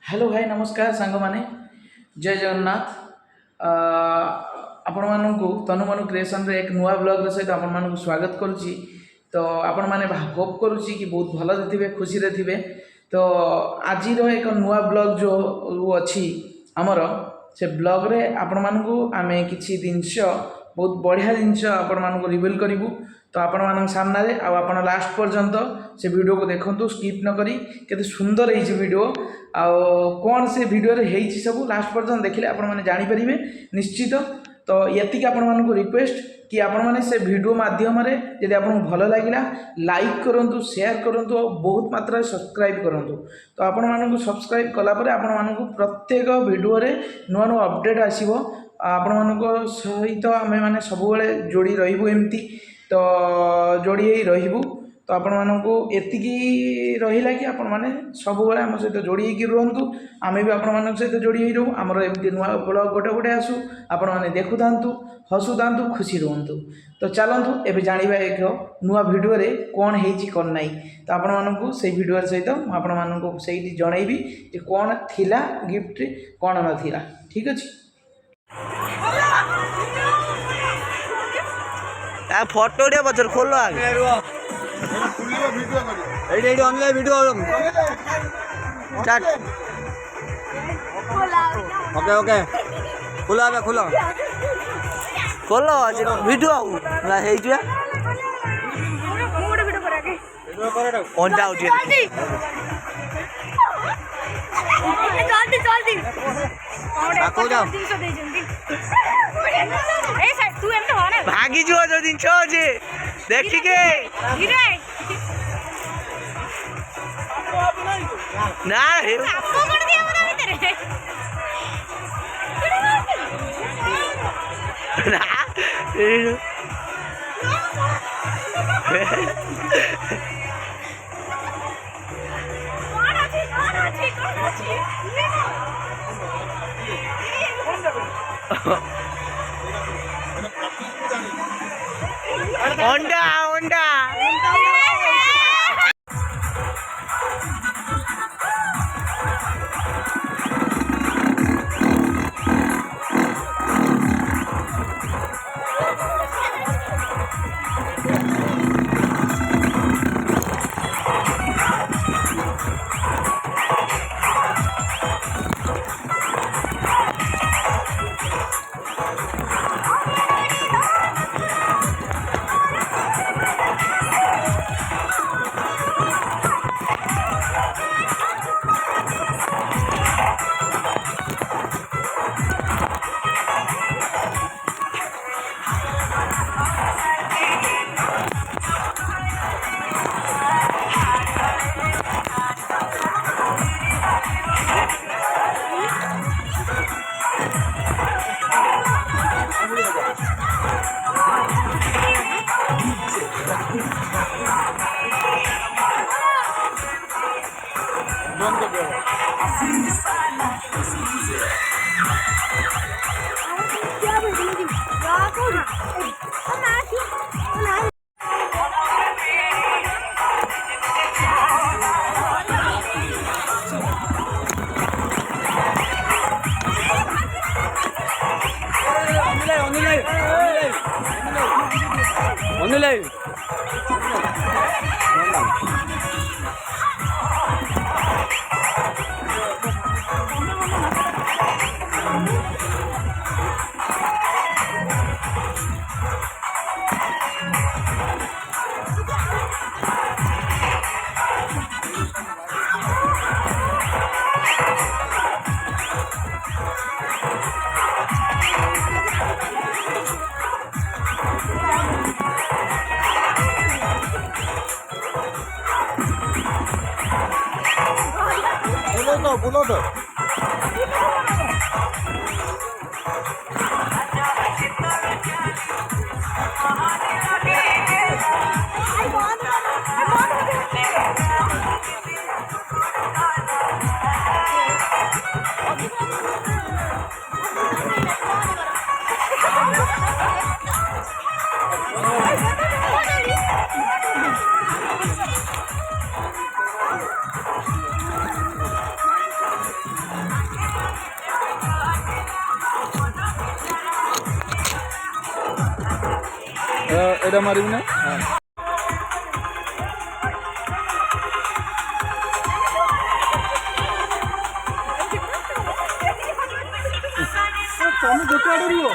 Hello भाई नमस्कार सांग माने जय जगन्नाथ आपण मानू तनु मनु क्रिएशन रे एक नुआ ब्लॉग सहित आपण मानू स्वागत करुच्ची। तो आपण मैंने होप करुच्ची कि बहुत भल थे खुशी रे थे। तो आज एक नुआ ब्लॉग जो अच्छी आमर से ब्लॉग रे आपण मानू आम किसी जिनस बहुत बढ़िया जिनस आपण मानू रिवील करूँ। तो आपण मान सामने आपण लास्ट पर्यंत से वीडियो को देखु स्किप न करी केते सुंदर है वीडियो आउ कौन से वीडियो रे हेई सब लास्ट पर्यंत देखिले आपण माने जानि परिबे निश्चित। तो यति आपण मानक रिक्वेस्ट कि आपण माने से वीडियो माध्यम रे यदि आपन भलो लागिला लाइक करंतु शेयर करंतु और बहुत मात्रा सब्सक्राइब करंतु। तो आपण मानक सब्सक्राइब कला परे आपण मानक प्रत्येक वीडियो रे नुआ नुआ अपडेट आसीबो। आपण मानक सहित आमे माने सब बेले जोड़ी रहिबु एमती। तो जोड़ी रहिबु। तो आपण मानकु एतिकी रहिला कि आपण माने सब बेले आम सहित जोड़ी होइकी रहंतु। आमे भी आपण मानक सहित जोड़ी होई रहू। हमर एमती नुआ ब्लॉग गोटे गोटे आसु आपण माने देखु थांतु हसु थांतु खुशी रहंतु। तो चलंतु एबे जानिबा एक नुआ वीडियो रे कोन हेइची कोन नाही। तो आपण मानकु सेही वीडियो सहित आपण मानकु सेही जणैबी जे कोन थिला गिफ्ट कोन नथिला। ठीक अछि। फोटो उठे बचर खोलो आगे एडी online video start okay okay खोलो आगे खोलो खोलो आज वीडियो ना हे जे मोड वीडियो करा के ऑन डाउट ये जल्दी जल्दी आको जाओ तू एम तो होना भागी जो जो दिन छो जे देखी के धीरे ना हे आपको कर दिया बना भीतर ना Honda, Honda. बोलो तो এটা মারিবি না ତମେ ଗୋଟେ ଆଡେ ରୁହ